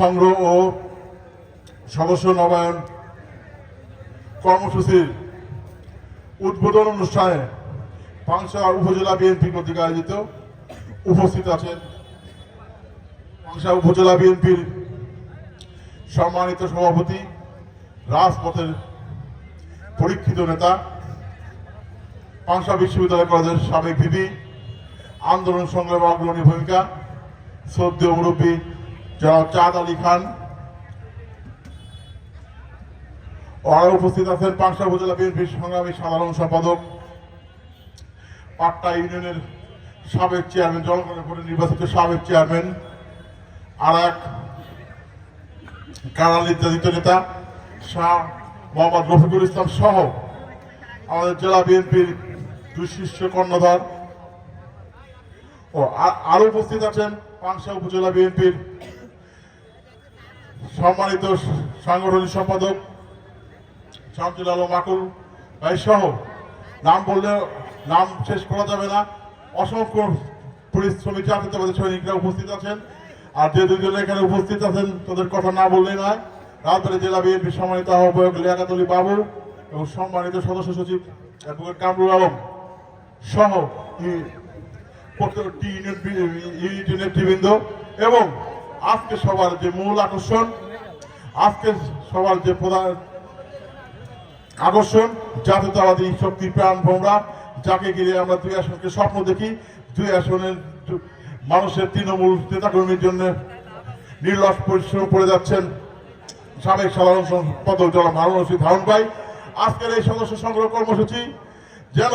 সংগ্রহ ও সদস্য নবায়ন কর্মসূচির উদ্বোধন অনুষ্ঠানে পাংশা উপজেলা বিএনপি কর্তৃক আয়োজিত উপস্থিত আছেন পাংশা উপজেলা বিএনপির সম্মানিত সভাপতি, রাজপথের পরীক্ষিত নেতা, পাংশা বিশ্ববিদ্যালয় কলেজের সাবেক ভিপি, আন্দোলন সংগ্রামে অগ্রণী ভূমিকা শ্রদ্ধেয় মুরব্বী জনাব চাঁদ আলী খান। ওরা উপস্থিত আছেন পাংশা উপজেলা বিএনপির সংগ্রামী সাধারণ সম্পাদক, পাট্টা ইউনিয়নের সাবেক চেয়ারম্যান, জনগণের ভোটে নির্বাচিত সাবেক চেয়ারম্যান, আর এক কারাল নির্যাতিত নেতা শাহ মোহাম্মদ রফিকুল ইসলাম সহ আমাদের জেলা বিএনপির দুই শীর্ষ কর্ণধার ও আরো উপস্থিত আছেন পাংশা উপজেলা বিএনপির সম্মানিত সাংগঠনিক সম্পাদক শামসুল আলম আকুল ভাই সহ নাম বললে নাম শেষ করা যাবে না। অসংখ্য পরিশ্রমী জাতীয়তাবাদী সৈনিকরা উপস্থিত আছেন। আর যে দুজন এখানে উপস্থিত আছেন তাদের কথা না বললেই নয়। রাজবাড়ী জেলা বিএনপির সম্মানিত আহ্বায়ক লিয়াকত আলী বাবু এবং সম্মানিত সদস্য সচিব অ্যাডভোকেট কামরুল আলম সহ প্রত্যেকটি ইউনিট নেতৃবৃন্দ এবং আজকে সবার যে মূল আকর্ষণ, আজকে সবার যে প্রধান আকর্ষণ জাতীয়তাবাদী শক্তি প্রাণ ভোমরা, যাকে ঘিরে আমরা দুই আসনকে স্বপ্ন দেখি। দুই আসনের মানুষের তৃণমূল নেতাকর্মীর জন্য নির্লস পরিশ্রম করে যাচ্ছেন সাবেক সাধারণ সম্পাদক জনাব হারুন রশিদ হারুন ভাই। আজকের এই সদস্য সংগ্রহ কর্মসূচি যেন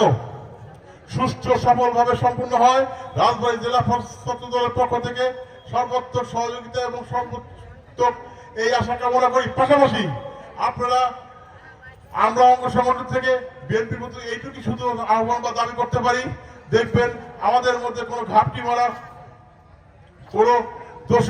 সুষ্ঠু সফলভাবে সম্পূর্ণ হয়, রাজবাড়ী জেলা ছাত্র দলের পক্ষ থেকে সর্বোত্তর সহযোগিতা এবং সর্বোত্তর এই আশা কামনা করি। পাশাপাশি আপনারা আমরা অঙ্গ সংগঠন থেকে বিএনপির মধ্যে এইটুকু শুধু আহ্বান বা দাবি করতে পারি, দেখবেন আমাদের মধ্যে কোনো ঘাপটি মারা, কোনো দোষ